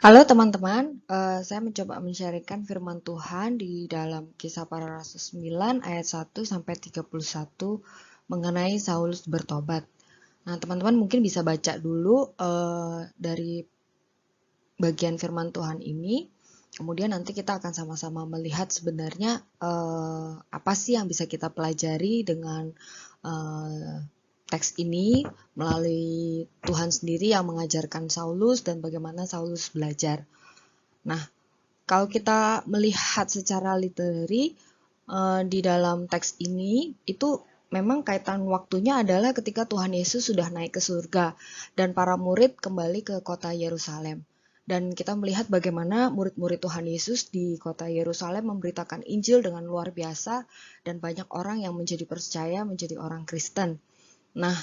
Halo teman-teman, saya mencoba men-sharingkan firman Tuhan di dalam Kisah Para Rasul 9 ayat 1 sampai 31 mengenai Saulus bertobat. Nah, teman-teman mungkin bisa baca dulu dari bagian firman Tuhan ini. Kemudian nanti kita akan sama-sama melihat sebenarnya apa sih yang bisa kita pelajari dengan eh, teks ini melalui Tuhan sendiri yang mengajarkan Saulus dan bagaimana Saulus belajar. Nah, kalau kita melihat secara literary di dalam teks ini itu memang kaitan waktunya adalah ketika Tuhan Yesus sudah naik ke surga dan para murid kembali ke kota Yerusalem. Dan kita melihat bagaimana murid-murid Tuhan Yesus di kota Yerusalem memberitakan Injil dengan luar biasa dan banyak orang yang menjadi percaya menjadi orang Kristen. Nah,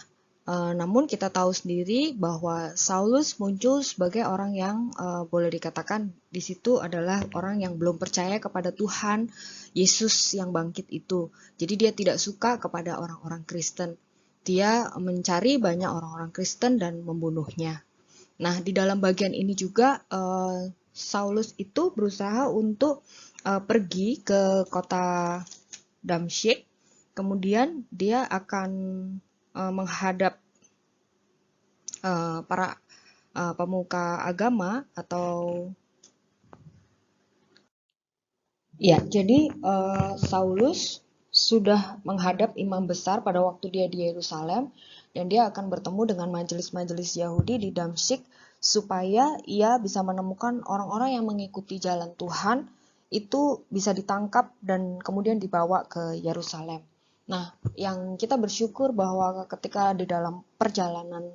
namun kita tahu sendiri bahwa Saulus muncul sebagai orang yang boleh dikatakan di situ adalah orang yang belum percaya kepada Tuhan Yesus yang bangkit itu. Jadi dia tidak suka kepada orang-orang Kristen. Dia mencari banyak orang-orang Kristen dan membunuhnya. Nah, di dalam bagian ini juga Saulus itu berusaha untuk pergi ke kota Damsyik. Kemudian dia akan menghadap para pemuka agama atau ya, jadi Saulus sudah menghadap imam besar pada waktu dia di Yerusalem dan dia akan bertemu dengan majelis-majelis Yahudi di Damsyik supaya ia bisa menemukan orang-orang yang mengikuti jalan Tuhan itu bisa ditangkap dan kemudian dibawa ke Yerusalem. Nah, yang kita bersyukur bahwa ketika di dalam perjalanan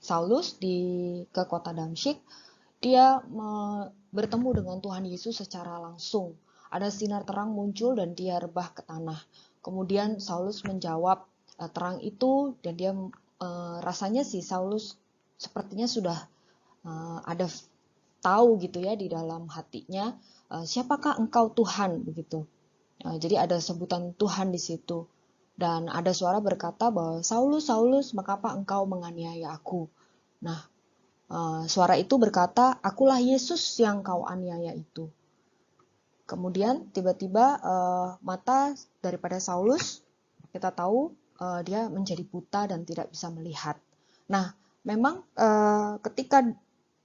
Saulus ke kota Damsyik, dia bertemu dengan Tuhan Yesus secara langsung. Ada sinar terang muncul dan dia rebah ke tanah. Kemudian Saulus menjawab terang itu dan dia rasanya sih Saulus sepertinya sudah ada tahu gitu ya di dalam hatinya siapakah engkau Tuhan begitu. Jadi ada sebutan Tuhan di situ dan ada suara berkata bahwa Saulus Saulus mengapa engkau menganiaya aku. Nah, suara itu berkata, akulah Yesus yang kau aniaya itu. Kemudian tiba-tiba mata daripada Saulus, kita tahu dia menjadi buta dan tidak bisa melihat. Nah, memang ketika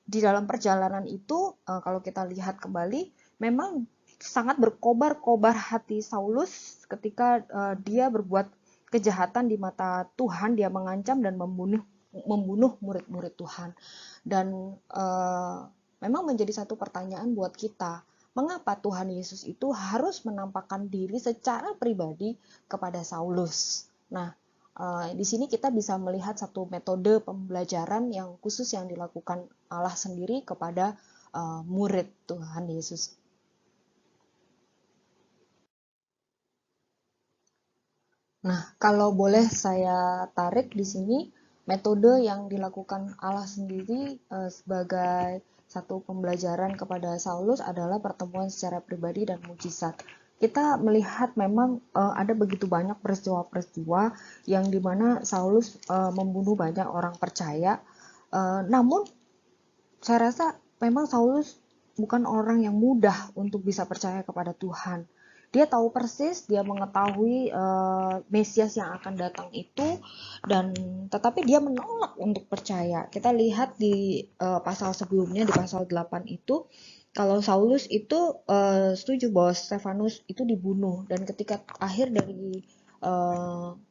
di dalam perjalanan itu, kalau kita lihat kembali, memang sangat berkobar-kobar hati Saulus ketika dia berbuat kejahatan di mata Tuhan, dia mengancam dan membunuh murid-murid Tuhan. Dan memang menjadi satu pertanyaan buat kita, mengapa Tuhan Yesus itu harus menampakkan diri secara pribadi kepada Saulus? Nah, di sini kita bisa melihat satu metode pembelajaran yang khusus yang dilakukan Allah sendiri kepada murid Tuhan Yesus. Nah, kalau boleh saya tarik di sini, metode yang dilakukan Allah sendiri sebagai satu pembelajaran kepada Saulus adalah pertemuan secara pribadi dan mujizat. Kita melihat memang ada begitu banyak peristiwa-peristiwa yang dimana Saulus membunuh banyak orang percaya. Namun saya rasa memang Saulus bukan orang yang mudah untuk bisa percaya kepada Tuhan. Dia tahu persis, dia mengetahui Mesias yang akan datang itu, dan tetapi dia menolak untuk percaya. Kita lihat di pasal sebelumnya, di pasal 8 itu, kalau Saulus itu setuju bahwa Stefanus itu dibunuh, dan ketika akhir dari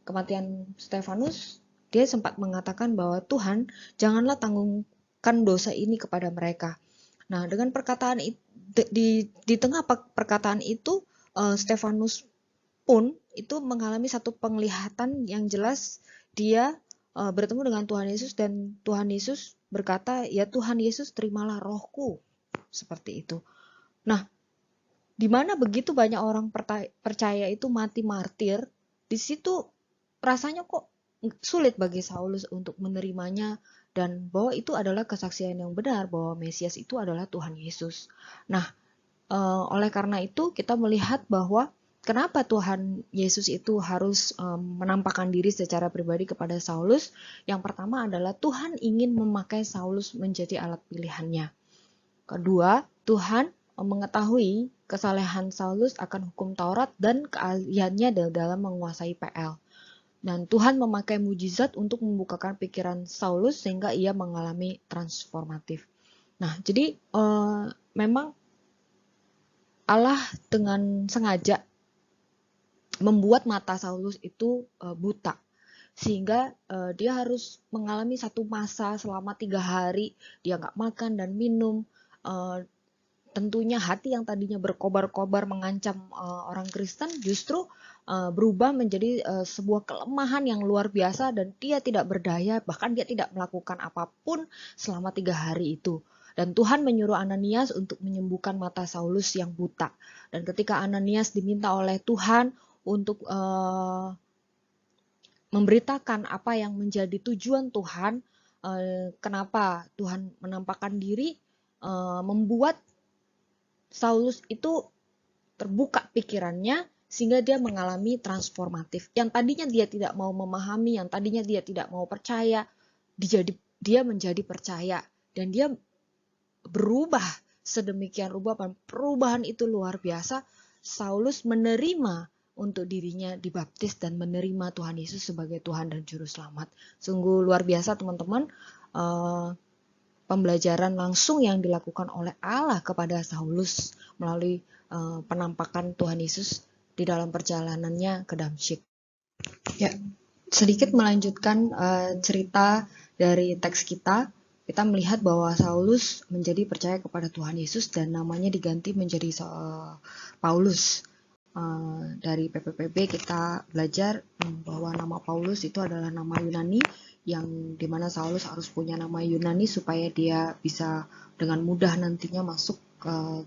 kematian Stefanus, dia sempat mengatakan bahwa Tuhan, janganlah tanggungan dosa ini kepada mereka. Nah, dengan perkataan di tengah perkataan itu, Stefanus pun itu mengalami satu penglihatan yang jelas dia bertemu dengan Tuhan Yesus dan Tuhan Yesus berkata, "Ya Tuhan Yesus, terimalah rohku." Seperti itu. Nah, di mana begitu banyak orang percaya itu mati martir, di situ rasanya kok sulit bagi Saulus untuk menerimanya dan bahwa itu adalah kesaksian yang benar bahwa Mesias itu adalah Tuhan Yesus. Nah, oleh karena itu kita melihat bahwa kenapa Tuhan Yesus itu harus menampakkan diri secara pribadi kepada Saulus? Yang pertama adalah Tuhan ingin memakai Saulus menjadi alat pilihannya. Kedua, Tuhan mengetahui kesalehan Saulus akan hukum Taurat dan keahliannya dalam menguasai PL. Dan Tuhan memakai mujizat untuk membukakan pikiran Saulus sehingga ia mengalami transformatif. Nah, jadi memang Allah dengan sengaja membuat mata Saulus itu buta. Sehingga dia harus mengalami satu masa selama 3 hari, dia nggak makan dan minum. Tentunya hati yang tadinya berkobar-kobar mengancam orang Kristen justru berubah menjadi sebuah kelemahan yang luar biasa dan dia tidak berdaya, bahkan dia tidak melakukan apapun selama 3 hari itu. Dan Tuhan menyuruh Ananias untuk menyembuhkan mata Saulus yang buta. Dan ketika Ananias diminta oleh Tuhan untuk memberitakan apa yang menjadi tujuan Tuhan, kenapa Tuhan menampakkan diri, membuat Saulus itu terbuka pikirannya sehingga dia mengalami transformatif. Yang tadinya dia tidak mau memahami, yang tadinya dia tidak mau percaya, dia menjadi percaya dan dia berubah sedemikian rupa. Perubahan itu luar biasa. Saulus menerima untuk dirinya dibaptis dan menerima Tuhan Yesus sebagai Tuhan dan Juru Selamat. Sungguh luar biasa teman-teman. Pembelajaran langsung yang dilakukan oleh Allah kepada Saulus melalui penampakan Tuhan Yesus di dalam perjalanannya ke Damsyik. Ya, sedikit melanjutkan cerita dari teks kita melihat bahwa Saulus menjadi percaya kepada Tuhan Yesus dan namanya diganti menjadi Paulus. Dari PPPB kita belajar bahwa nama Paulus itu adalah nama Yunani, yang dimana Saulus harus punya nama Yunani supaya dia bisa dengan mudah nantinya masuk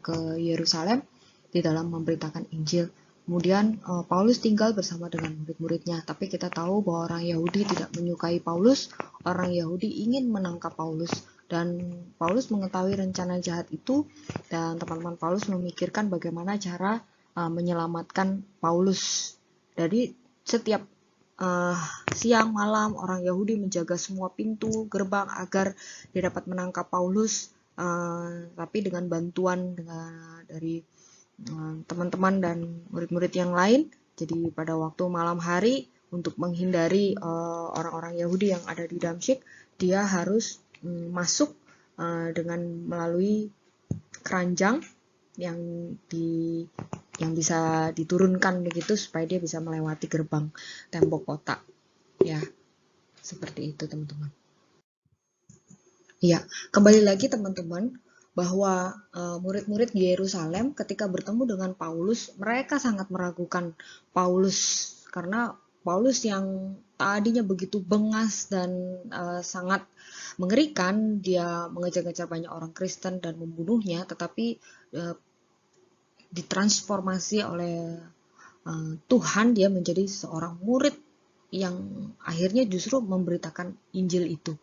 ke Yerusalem di dalam memberitakan Injil. Kemudian Paulus tinggal bersama dengan murid-muridnya, tapi kita tahu bahwa orang Yahudi tidak menyukai Paulus. Orang Yahudi ingin menangkap Paulus, dan Paulus mengetahui rencana jahat itu, dan teman-teman Paulus memikirkan bagaimana cara menyelamatkan Paulus. Jadi setiap siang malam orang Yahudi menjaga semua pintu gerbang agar dia dapat menangkap Paulus, tapi dengan bantuan dari teman-teman dan murid-murid yang lain. Jadi pada waktu malam hari, untuk menghindari orang-orang Yahudi yang ada di Damsyik, dia harus masuk dengan melalui keranjang yang bisa diturunkan begitu supaya dia bisa melewati gerbang tembok kota. Ya, seperti itu teman-teman. Ya, kembali lagi teman-teman, bahwa murid-murid di Yerusalem ketika bertemu dengan Paulus, mereka sangat meragukan Paulus karena Paulus yang tadinya begitu bengas dan sangat mengerikan, dia mengejar-ngejar banyak orang Kristen dan membunuhnya, tetapi ditransformasi oleh Tuhan, dia menjadi seorang murid yang akhirnya justru memberitakan Injil itu.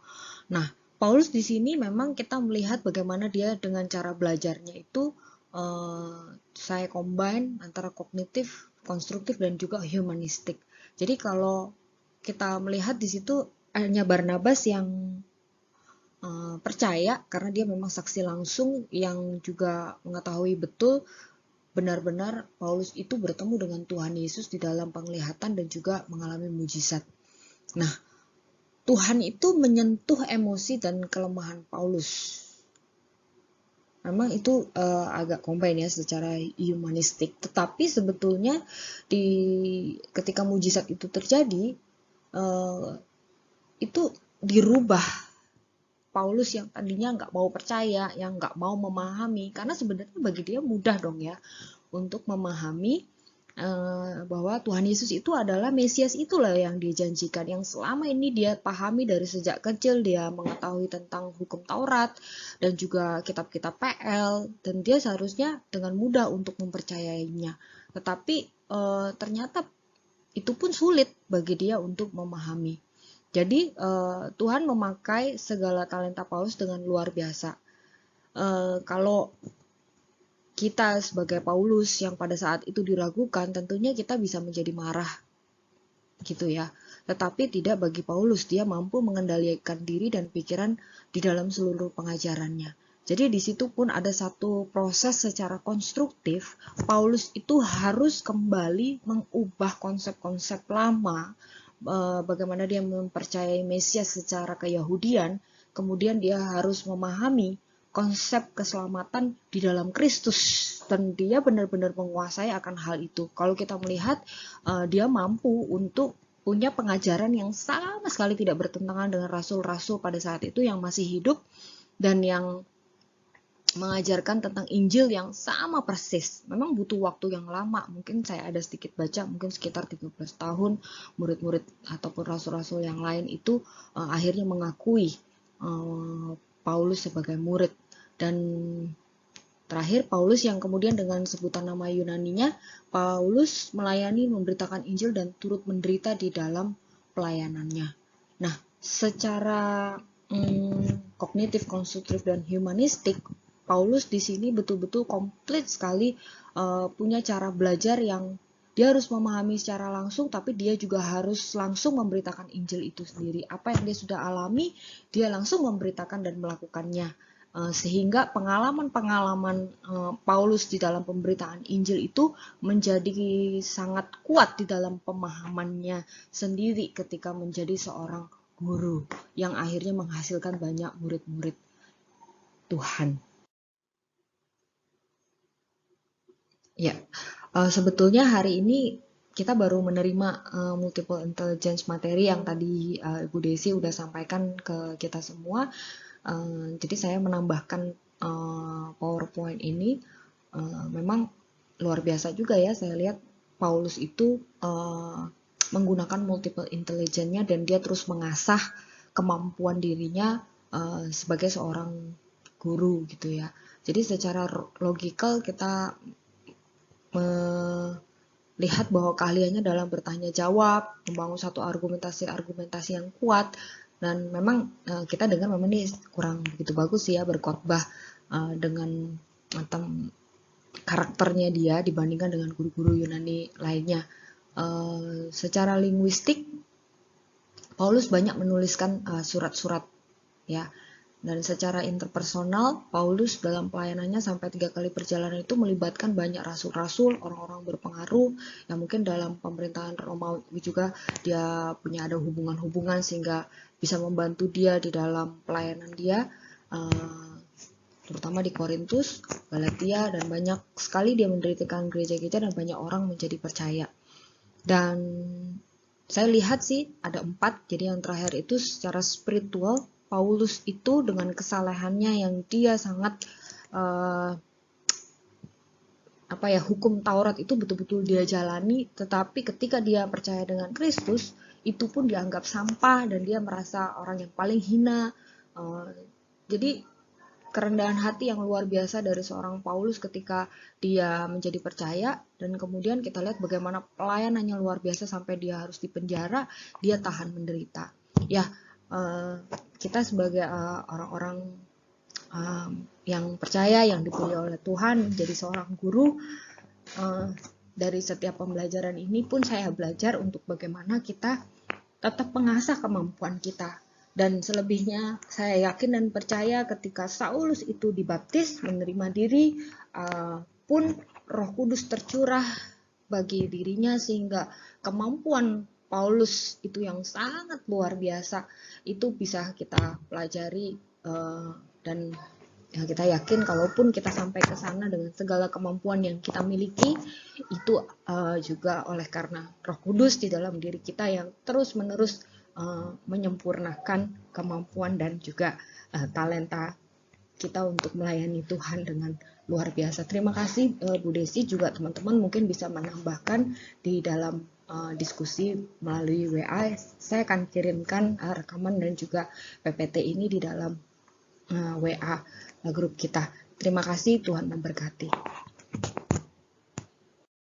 Nah, Paulus di sini memang kita melihat bagaimana dia dengan cara belajarnya itu saya combine antara kognitif, konstruktif dan juga humanistik. Jadi kalau kita melihat di situ hanya Barnabas yang percaya karena dia memang saksi langsung yang juga mengetahui betul benar-benar Paulus itu bertemu dengan Tuhan Yesus di dalam penglihatan dan juga mengalami mujizat. Nah, Tuhan itu menyentuh emosi dan kelemahan Paulus. Memang itu agak combine ya secara humanistik. Tetapi sebetulnya ketika mujizat itu terjadi, itu dirubah Paulus yang tadinya nggak mau percaya, yang nggak mau memahami, karena sebenarnya bagi dia mudah dong ya untuk memahami bahwa Tuhan Yesus itu adalah Mesias, itulah yang dia janjikan, yang selama ini dia pahami dari sejak kecil. Dia mengetahui tentang hukum Taurat dan juga kitab-kitab PL, dan dia seharusnya dengan mudah untuk mempercayainya. Tetapi ternyata itu pun sulit bagi dia untuk memahami. Jadi Tuhan memakai segala talenta Paulus dengan luar biasa. Kalau kita sebagai Paulus yang pada saat itu diragukan, tentunya kita bisa menjadi marah gitu ya. Tetapi tidak bagi Paulus, dia mampu mengendalikan diri dan pikiran di dalam seluruh pengajarannya. Jadi di situ pun ada satu proses secara konstruktif, Paulus itu harus kembali mengubah konsep-konsep lama, bagaimana dia mempercayai Mesias secara keyahudian, kemudian dia harus memahami konsep keselamatan di dalam Kristus, dan dia benar-benar menguasai akan hal itu. Kalau kita melihat dia mampu untuk punya pengajaran yang sama sekali tidak bertentangan dengan rasul-rasul pada saat itu yang masih hidup dan yang mengajarkan tentang Injil yang sama persis. Memang butuh waktu yang lama. Mungkin saya ada sedikit baca, mungkin sekitar 13 tahun murid-murid ataupun rasul-rasul yang lain itu akhirnya mengakui Paulus sebagai murid. Dan terakhir Paulus yang kemudian dengan sebutan nama Yunaninya, Paulus melayani, memberitakan Injil dan turut menderita di dalam pelayanannya. Nah, secara kognitif, konstruktif, dan humanistik, Paulus di sini betul-betul komplit sekali punya cara belajar yang dia harus memahami secara langsung, tapi dia juga harus langsung memberitakan Injil itu sendiri. Apa yang dia sudah alami, dia langsung memberitakan dan melakukannya. Sehingga pengalaman-pengalaman Paulus di dalam pemberitaan Injil itu menjadi sangat kuat di dalam pemahamannya sendiri ketika menjadi seorang guru yang akhirnya menghasilkan banyak murid-murid Tuhan. Ya, sebetulnya hari ini kita baru menerima multiple intelligence materi yang tadi Ibu Desi udah sampaikan ke kita semua. Jadi saya menambahkan PowerPoint ini memang luar biasa juga ya. Saya lihat Paulus itu menggunakan multiple intelligence-nya dan dia terus mengasah kemampuan dirinya sebagai seorang guru gitu ya. Jadi secara logikal kita melihat bahwa keahliannya dalam bertanya jawab, membangun satu argumentasi yang kuat, dan memang kita dengar memang ini kurang begitu bagus ya berkhotbah dengan karakternya dia dibandingkan dengan guru-guru Yunani lainnya. Secara linguistik, Paulus banyak menuliskan surat-surat ya. Dan secara interpersonal, Paulus dalam pelayanannya sampai 3 kali perjalanan itu melibatkan banyak rasul-rasul, orang-orang berpengaruh, yang mungkin dalam pemerintahan Romawi juga dia punya ada hubungan-hubungan sehingga bisa membantu dia di dalam pelayanan dia, terutama di Korintus, Galatia, dan banyak sekali dia mendirikan gereja-gereja dan banyak orang menjadi percaya. Dan saya lihat sih ada 4, jadi yang terakhir itu secara spiritual, Paulus itu dengan kesalehannya yang dia sangat hukum Taurat itu betul-betul dia jalani, tetapi ketika dia percaya dengan Kristus itu pun dianggap sampah dan dia merasa orang yang paling hina. Jadi kerendahan hati yang luar biasa dari seorang Paulus ketika dia menjadi percaya, dan kemudian kita lihat bagaimana pelayanannya luar biasa sampai dia harus dipenjara, dia tahan menderita. Ya, kita sebagai orang-orang yang percaya, yang dipilih oleh Tuhan menjadi seorang guru, dari setiap pembelajaran ini pun saya belajar untuk bagaimana kita tetap mengasah kemampuan kita. Dan selebihnya saya yakin dan percaya ketika Saulus itu dibaptis, menerima diri, pun Roh Kudus tercurah bagi dirinya sehingga kemampuan Paulus itu yang sangat luar biasa itu bisa kita pelajari, dan ya kita yakin kalaupun kita sampai ke sana dengan segala kemampuan yang kita miliki itu juga oleh karena Roh Kudus di dalam diri kita yang terus-menerus menyempurnakan kemampuan dan juga talenta kita untuk melayani Tuhan dengan luar biasa. Terima kasih Bu Desi, juga teman-teman mungkin bisa menambahkan di dalam diskusi melalui WA. Saya akan kirimkan rekaman dan juga PPT ini di dalam WA grup kita. Terima kasih, Tuhan memberkati.